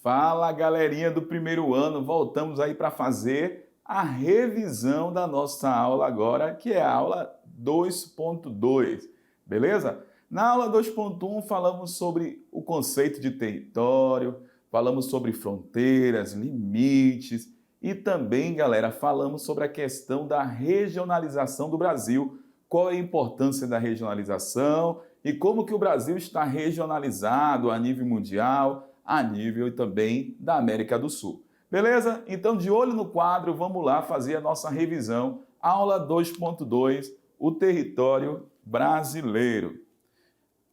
Fala, galerinha do primeiro ano, voltamos aí para fazer a revisão da nossa aula agora, que é a aula 2.2, beleza? Na aula 2.1 falamos sobre o conceito de território, falamos sobre fronteiras, limites e também, galera, falamos sobre a questão da regionalização do Brasil, qual é a importância da regionalização e como que o Brasil está regionalizado a nível mundial, a nível também da América do Sul. Beleza? Então, de olho no quadro, vamos lá fazer a nossa revisão. Aula 2.2, o território brasileiro.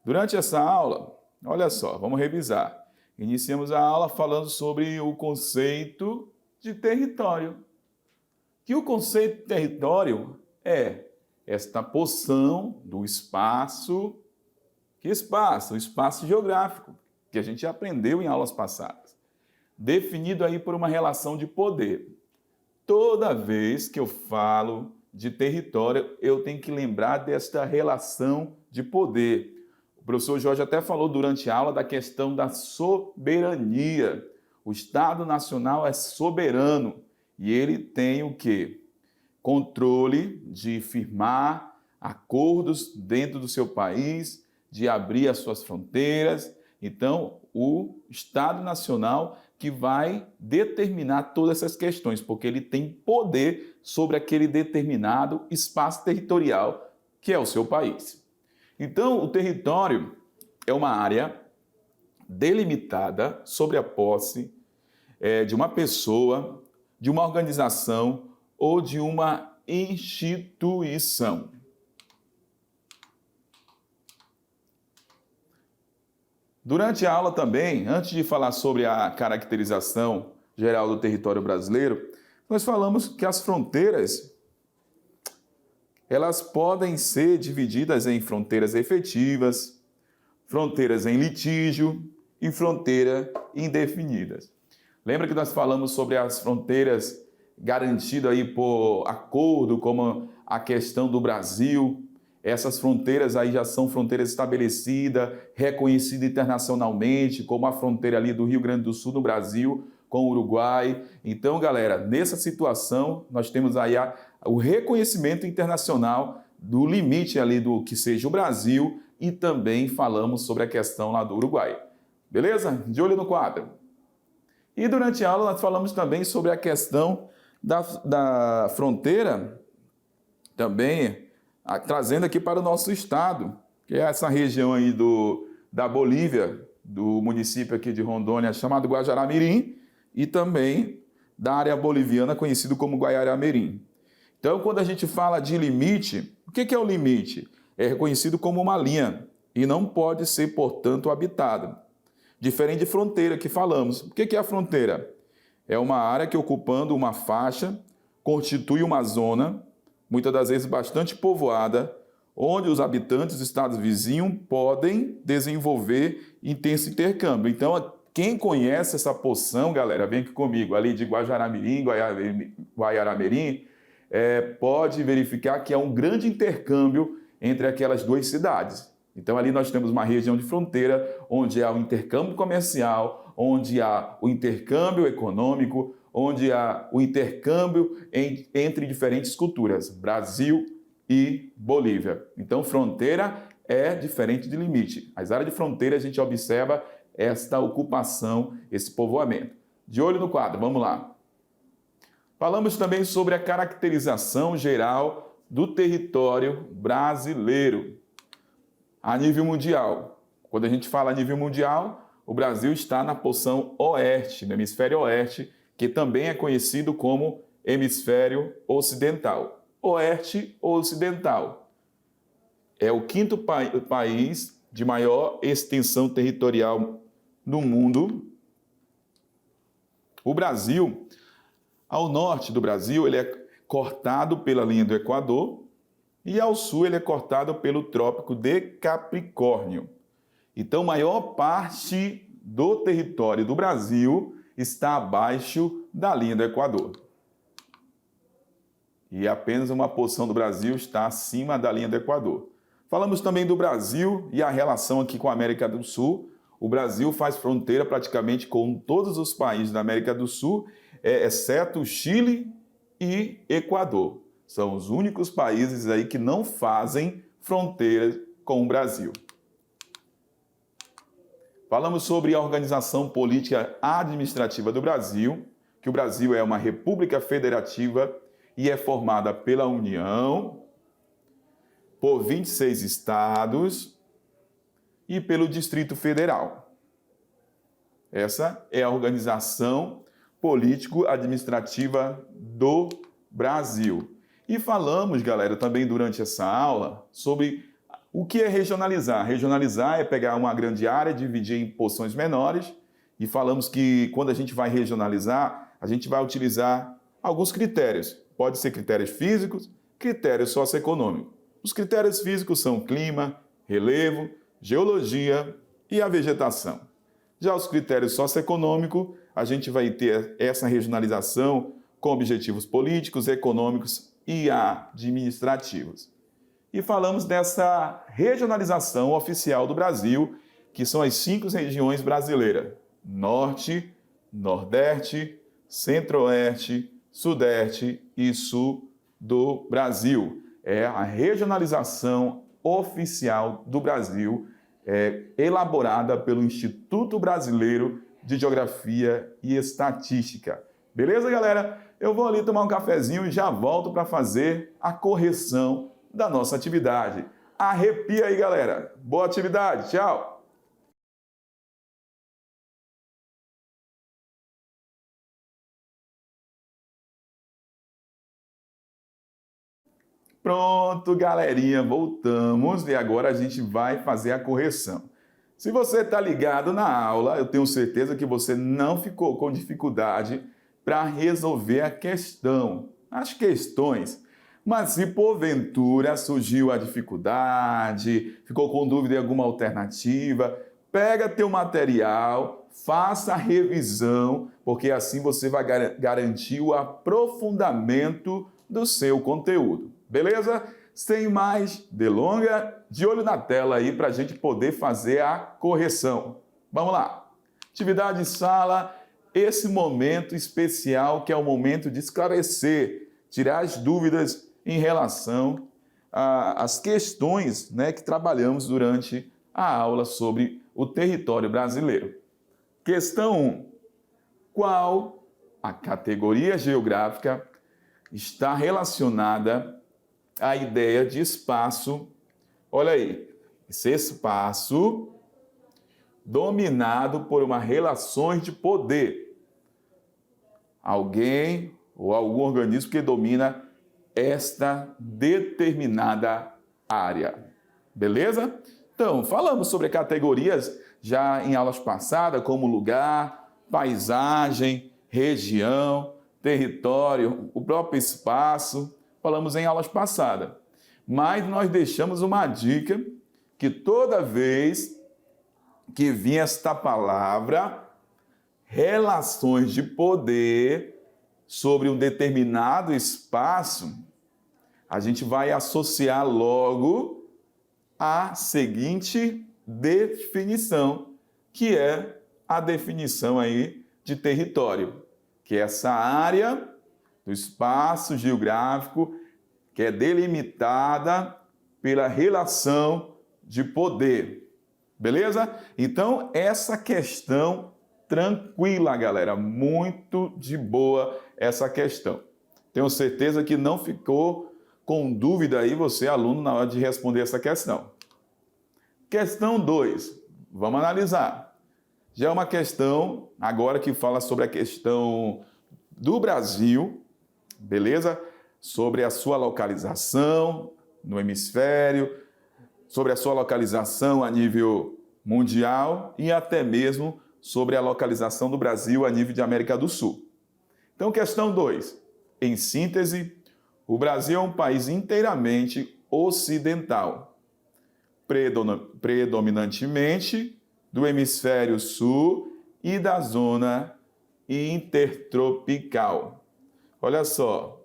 Durante essa aula, olha só, vamos revisar. Iniciamos a aula falando sobre o conceito de território. Que o conceito de território é esta porção do espaço. Que espaço? O espaço geográfico, que a gente aprendeu em aulas passadas, definido aí por uma relação de poder. Toda vez que eu falo de território, eu tenho que lembrar desta relação de poder. O professor Jorge até falou durante a aula da questão da soberania. O Estado Nacional é soberano e ele tem o quê? Controle de firmar acordos dentro do seu país, de abrir as suas fronteiras. Então, o Estado Nacional que vai determinar todas essas questões, porque ele tem poder sobre aquele determinado espaço territorial que é o seu país. Então, o território é uma área delimitada sobre a posse de uma pessoa, de uma organização ou de uma instituição. Durante a aula também, antes de falar sobre a caracterização geral do território brasileiro, nós falamos que as fronteiras, elas podem ser divididas em fronteiras efetivas, fronteiras em litígio e fronteiras indefinidas. Lembra que nós falamos sobre as fronteiras garantidas aí por acordo, como a questão do Brasil? Essas fronteiras aí já são fronteiras estabelecidas, reconhecidas internacionalmente, como a fronteira ali do Rio Grande do Sul no Brasil com o Uruguai. Então, galera, nessa situação, nós temos aí o reconhecimento internacional do limite ali do que seja o Brasil e também falamos sobre a questão lá do Uruguai. Beleza? De olho no quadro. E durante a aula nós falamos também sobre a questão da fronteira também, trazendo aqui para o nosso estado, que é essa região aí da Bolívia, do município aqui de Rondônia, chamado Guajará-Mirim, e também da área boliviana, conhecido como Guaiara-Mirim. Então, quando a gente fala de limite, o que é o limite? É reconhecido como uma linha e não pode ser, portanto, habitado. Diferente de fronteira que falamos. O que é a fronteira? É uma área que, ocupando uma faixa, constitui uma zona, muitas das vezes bastante povoada, onde os habitantes dos estados vizinhos podem desenvolver intenso intercâmbio. Então, quem conhece essa porção, galera, vem aqui comigo, ali de Guajará-Mirim, Guaiara-Mirim, pode verificar que há um grande intercâmbio entre aquelas duas cidades. Então, ali nós temos uma região de fronteira, onde há o intercâmbio comercial, onde há o intercâmbio econômico, onde há o intercâmbio entre diferentes culturas, Brasil e Bolívia. Então, fronteira é diferente de limite. As áreas de fronteira a gente observa esta ocupação, esse povoamento. De olho no quadro, vamos lá. Falamos também sobre a caracterização geral do território brasileiro a nível mundial. Quando a gente fala a nível mundial, o Brasil está na porção oeste, no hemisfério oeste, que também é conhecido como hemisfério ocidental. Oeste ou ocidental. É o quinto país de maior extensão territorial no mundo. O Brasil, ao norte do Brasil, ele é cortado pela linha do Equador e ao sul ele é cortado pelo Trópico de Capricórnio. Então, a maior parte do território do Brasil está abaixo da linha do Equador. E apenas uma porção do Brasil está acima da linha do Equador. Falamos também do Brasil e a relação aqui com a América do Sul, o Brasil faz fronteira praticamente com todos os países da América do Sul, exceto Chile e Equador. São os únicos países aí que não fazem fronteira com o Brasil. Falamos sobre a organização política administrativa do Brasil, que o Brasil é uma república federativa e é formada pela União, por 26 estados e pelo Distrito Federal. Essa é a organização político-administrativa do Brasil. E falamos, galera, também durante essa aula sobre o que é regionalizar. Regionalizar é pegar uma grande área, dividir em porções menores, e falamos que quando a gente vai regionalizar, a gente vai utilizar alguns critérios. Pode ser critérios físicos, critérios socioeconômicos. Os critérios físicos são clima, relevo, geologia e a vegetação. Já os critérios socioeconômicos, a gente vai ter essa regionalização com objetivos políticos, econômicos e administrativos. E falamos dessa regionalização oficial do Brasil, que são as 5 regiões brasileiras: Norte, Nordeste, Centro-Oeste, Sudeste e Sul do Brasil. É a regionalização oficial do Brasil, elaborada pelo Instituto Brasileiro de Geografia e Estatística. Beleza, galera? Eu vou ali tomar um cafezinho e já volto para fazer a correção da nossa atividade. Arrepia aí, galera. Boa atividade. Tchau. Pronto, galerinha, voltamos e agora a gente vai fazer a correção. Se você está ligado na aula, eu tenho certeza que você não ficou com dificuldade para resolver a questão, as questões. Mas se porventura surgiu a dificuldade, ficou com dúvida em alguma alternativa, pega teu material, faça a revisão, porque assim você vai garantir o aprofundamento do seu conteúdo. Beleza? Sem mais delonga, de olho na tela aí para a gente poder fazer a correção. Vamos lá. Atividade sala, esse momento especial que é o momento de esclarecer, tirar as dúvidas em relação às questões, né, que trabalhamos durante a aula sobre o território brasileiro. Questão 1. Qual a categoria geográfica está relacionada à ideia de espaço? Olha aí, esse espaço dominado por uma relações de poder. Alguém ou algum organismo que domina esta determinada área. Beleza? Então, falamos sobre categorias já em aulas passadas, como lugar, paisagem, região, território, o próprio espaço. Falamos em aulas passadas. Mas nós deixamos uma dica que toda vez que vinha esta palavra, relações de poder sobre um determinado espaço, a gente vai associar logo a seguinte definição, que é a definição aí de território, que é essa área do espaço geográfico que é delimitada pela relação de poder. Beleza? Então, essa questão tranquila, galera, muito de boa essa questão. Tenho certeza que não ficou com dúvida aí você, aluno, na hora de responder essa questão. Questão 2, vamos analisar. Já é uma questão agora que fala sobre a questão do Brasil, beleza? Sobre a sua localização no hemisfério, sobre a sua localização a nível mundial e até mesmo sobre a localização do Brasil a nível de América do Sul. Então, questão 2. Em síntese, o Brasil é um país inteiramente ocidental, predominantemente do hemisfério sul e da zona intertropical. Olha só,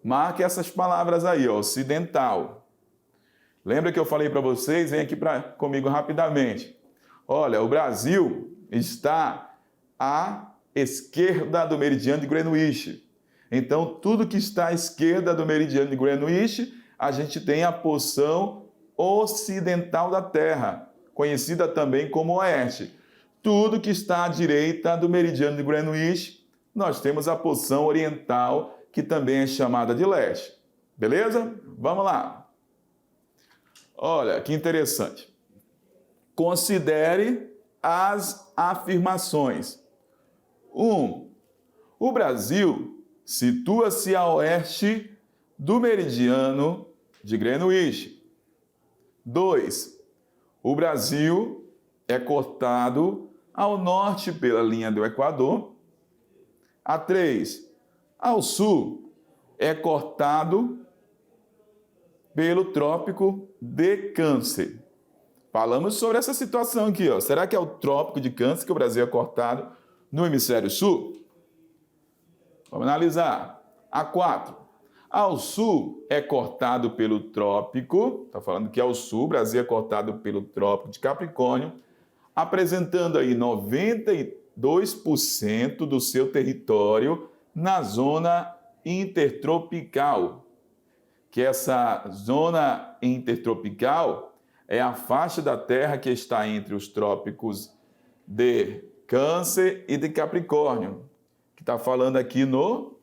marque essas palavras aí, ó, ocidental. Lembra que eu falei para vocês? Vem aqui comigo rapidamente. Olha, o Brasil está à esquerda do meridiano de Greenwich. Então, tudo que está à esquerda do meridiano de Greenwich, a gente tem a porção ocidental da Terra, conhecida também como oeste. Tudo que está à direita do meridiano de Greenwich, nós temos a porção oriental, que também é chamada de leste. Beleza? Vamos lá. Olha, que interessante. Considere as afirmações. 1. O Brasil situa-se a oeste do meridiano de Greenwich. 2. O Brasil é cortado ao norte pela linha do Equador. A 3. Ao sul é cortado pelo Trópico de Câncer. Falamos sobre essa situação aqui, ó. Será que é o Trópico de Câncer que o Brasil é cortado no hemisfério sul? Vamos analisar. A 4. Ao sul é cortado pelo Trópico, está falando que ao sul o Brasil é cortado pelo Trópico de Capricórnio, apresentando aí 92% do seu território na zona intertropical. Que essa zona intertropical é a faixa da Terra que está entre os trópicos de Câncer e de Capricórnio, que está falando aqui no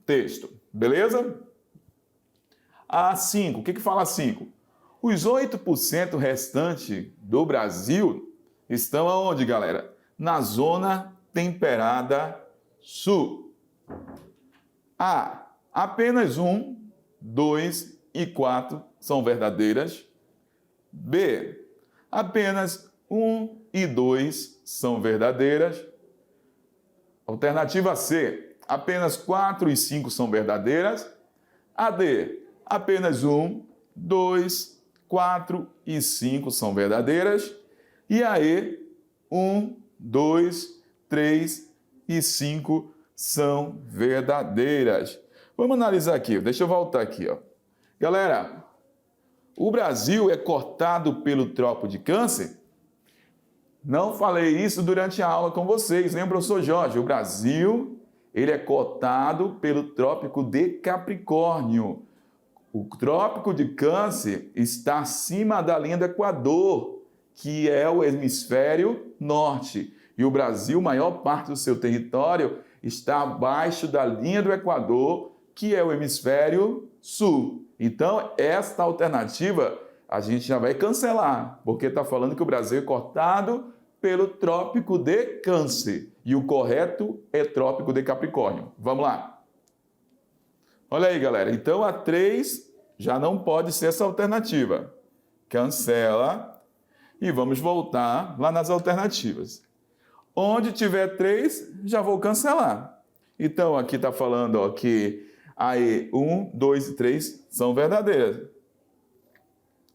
texto, beleza? A 5, o que fala 5? Os 8% restantes do Brasil estão aonde, galera? Na zona temperada sul. A, apenas 1, 2 e 4 são verdadeiras. B, apenas 1 e 2 são verdadeiras. Alternativa C, apenas 4 e 5 são verdadeiras. A D, apenas 1, 2, 4 e 5 são verdadeiras. E a E, 1, 2, 3 e 5 são verdadeiras. Vamos analisar aqui, deixa eu voltar aqui, ó. Galera, o Brasil é cortado pelo Trópico de Câncer? Não falei isso durante a aula com vocês, lembra, professor Jorge? O Brasil, ele é cortado pelo Trópico de Capricórnio. O Trópico de Câncer está acima da linha do Equador, que é o hemisfério norte. E o Brasil, maior parte do seu território, está abaixo da linha do Equador, que é o hemisfério sul. Então, esta alternativa a gente já vai cancelar, porque está falando que o Brasil é cortado pelo Trópico de Câncer. E o correto é Trópico de Capricórnio. Vamos lá. Olha aí, galera. Então, a 3 já não pode ser essa alternativa. Cancela. E vamos voltar lá nas alternativas. Onde tiver 3, já vou cancelar. Então, aqui está falando ó, que aí 1, 2 e 3 são verdadeiras.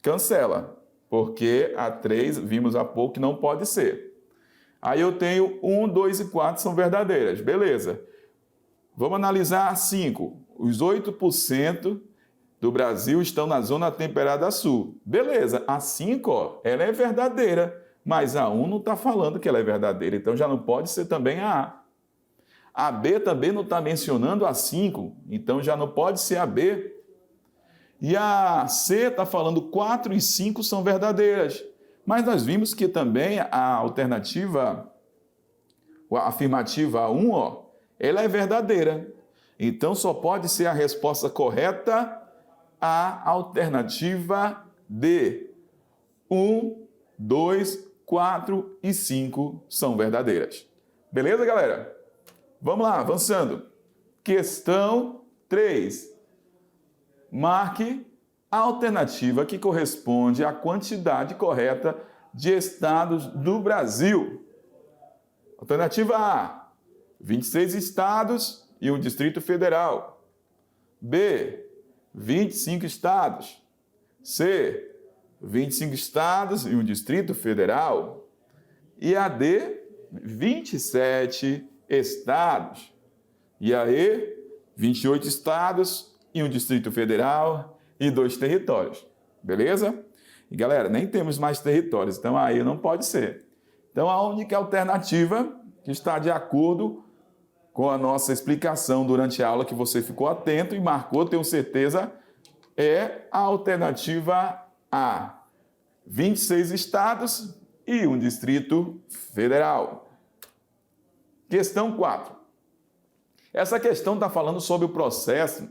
Cancela, porque a 3, vimos há pouco, que não pode ser. Aí eu tenho 1, 2 e 4 são verdadeiras. Beleza. Vamos analisar a 5. Os 8% do Brasil estão na zona temperada sul. Beleza. A 5, ó, ela é verdadeira. Mas a 1 não está falando que ela é verdadeira, então já não pode ser também a A. A B também não está mencionando a 5, então já não pode ser a B. E a C está falando 4 e 5 são verdadeiras. Mas nós vimos que também a alternativa, a afirmativa 1, ó, ela é verdadeira. Então só pode ser a resposta correta a alternativa D. 1, 2, 4 e 5 são verdadeiras. Beleza, galera? Vamos lá, avançando. Questão 3. Marque a alternativa que corresponde à quantidade correta de estados do Brasil. Alternativa A, 26 estados e um Distrito Federal. B, 25 estados. C, 25 estados e um Distrito Federal. E a D, 27 estados. E a E, 28 estados e um Distrito Federal e 2 territórios. Beleza? E galera, nem temos mais territórios, então aí não pode ser. Então, a única alternativa que está de acordo com a nossa explicação durante a aula, que você ficou atento e marcou, tenho certeza, é a alternativa A. 26 estados e um Distrito Federal. Questão 4. Essa questão está falando sobre o processo,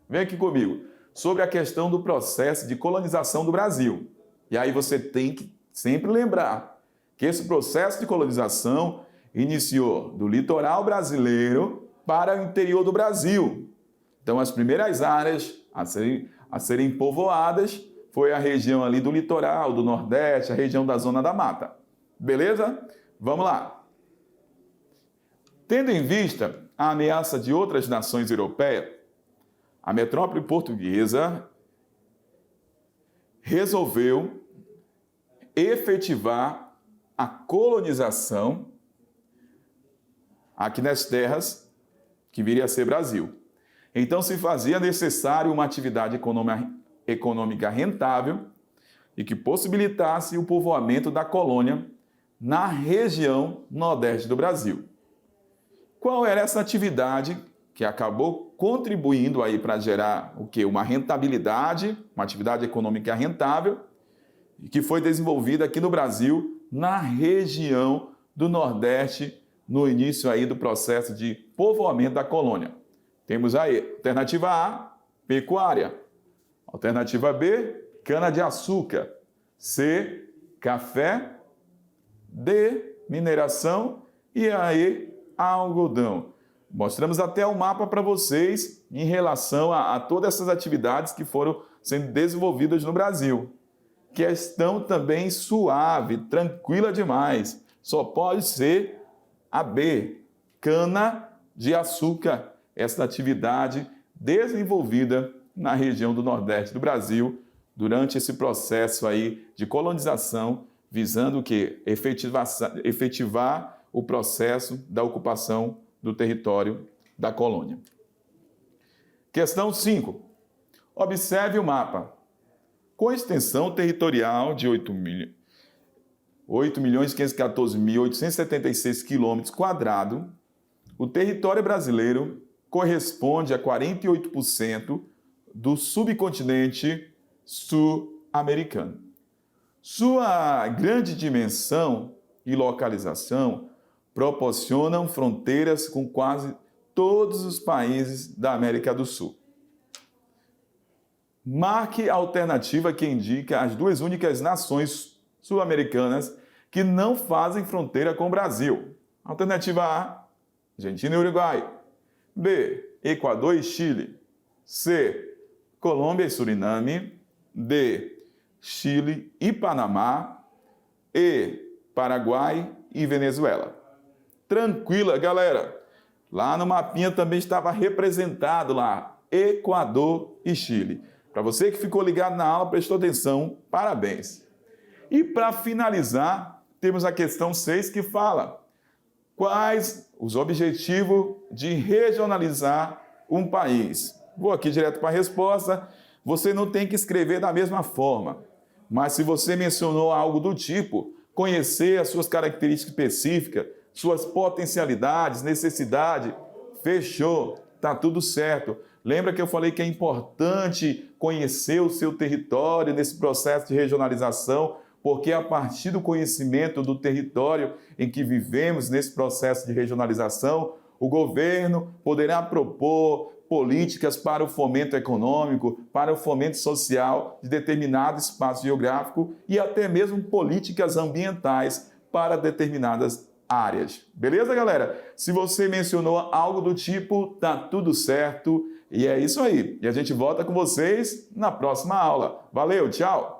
vem aqui comigo, sobre a questão do processo de colonização do Brasil. E aí você tem que sempre lembrar que esse processo de colonização iniciou do litoral brasileiro para o interior do Brasil. Então, as primeiras áreas a serem povoadas foi a região ali do litoral, do Nordeste, a região da Zona da Mata. Beleza? Vamos lá. Tendo em vista a ameaça de outras nações europeias, a metrópole portuguesa resolveu efetivar a colonização aqui nas terras que viria a ser Brasil. Então se fazia necessário uma atividade econômica rentável e que possibilitasse o povoamento da colônia na região nordeste do Brasil. Qual era essa atividade que acabou contribuindo aí para gerar o quê? Uma rentabilidade, uma atividade econômica rentável, e que foi desenvolvida aqui no Brasil, na região do Nordeste, no início aí do processo de povoamento da colônia. Temos aí, alternativa A, pecuária. Alternativa B, cana-de-açúcar. C, café. D, mineração. E aí, algodão. Mostramos até o mapa para vocês em relação a todas essas atividades que foram sendo desenvolvidas no Brasil. Questão também suave, tranquila demais. Só pode ser a B, cana-de-açúcar. Essa atividade desenvolvida na região do Nordeste do Brasil durante esse processo aí de colonização, visando o quê? Efetivar o processo da ocupação do território da colônia. Questão 5. Observe o mapa. Com extensão territorial de 8.514.876 km², o território brasileiro corresponde a 48% do subcontinente sul-americano. Sua grande dimensão e localização proporcionam fronteiras com quase todos os países da América do Sul. Marque a alternativa que indica as duas únicas nações sul-americanas que não fazem fronteira com o Brasil. Alternativa A, Argentina e Uruguai. B, Equador e Chile. C, Colômbia e Suriname. D, Chile e Panamá. E, Paraguai e Venezuela. Tranquila, galera. Lá no mapinha também estava representado lá, Equador e Chile. Para você que ficou ligado na aula, prestou atenção, parabéns. E para finalizar, temos a questão 6 que fala: quais os objetivos de regionalizar um país? Vou aqui direto para a resposta. Você não tem que escrever da mesma forma, mas se você mencionou algo do tipo, conhecer as suas características específicas, suas potencialidades, necessidade, fechou, tá tudo certo. Lembra que eu falei que é importante conhecer o seu território nesse processo de regionalização, porque é a partir do conhecimento do território em que vivemos nesse processo de regionalização, o governo poderá propor políticas para o fomento econômico, para o fomento social de determinado espaço geográfico e até mesmo políticas ambientais para determinadas áreas. Beleza, galera? Se você mencionou algo do tipo, tá tudo certo. E é isso aí. E a gente volta com vocês na próxima aula. Valeu, tchau!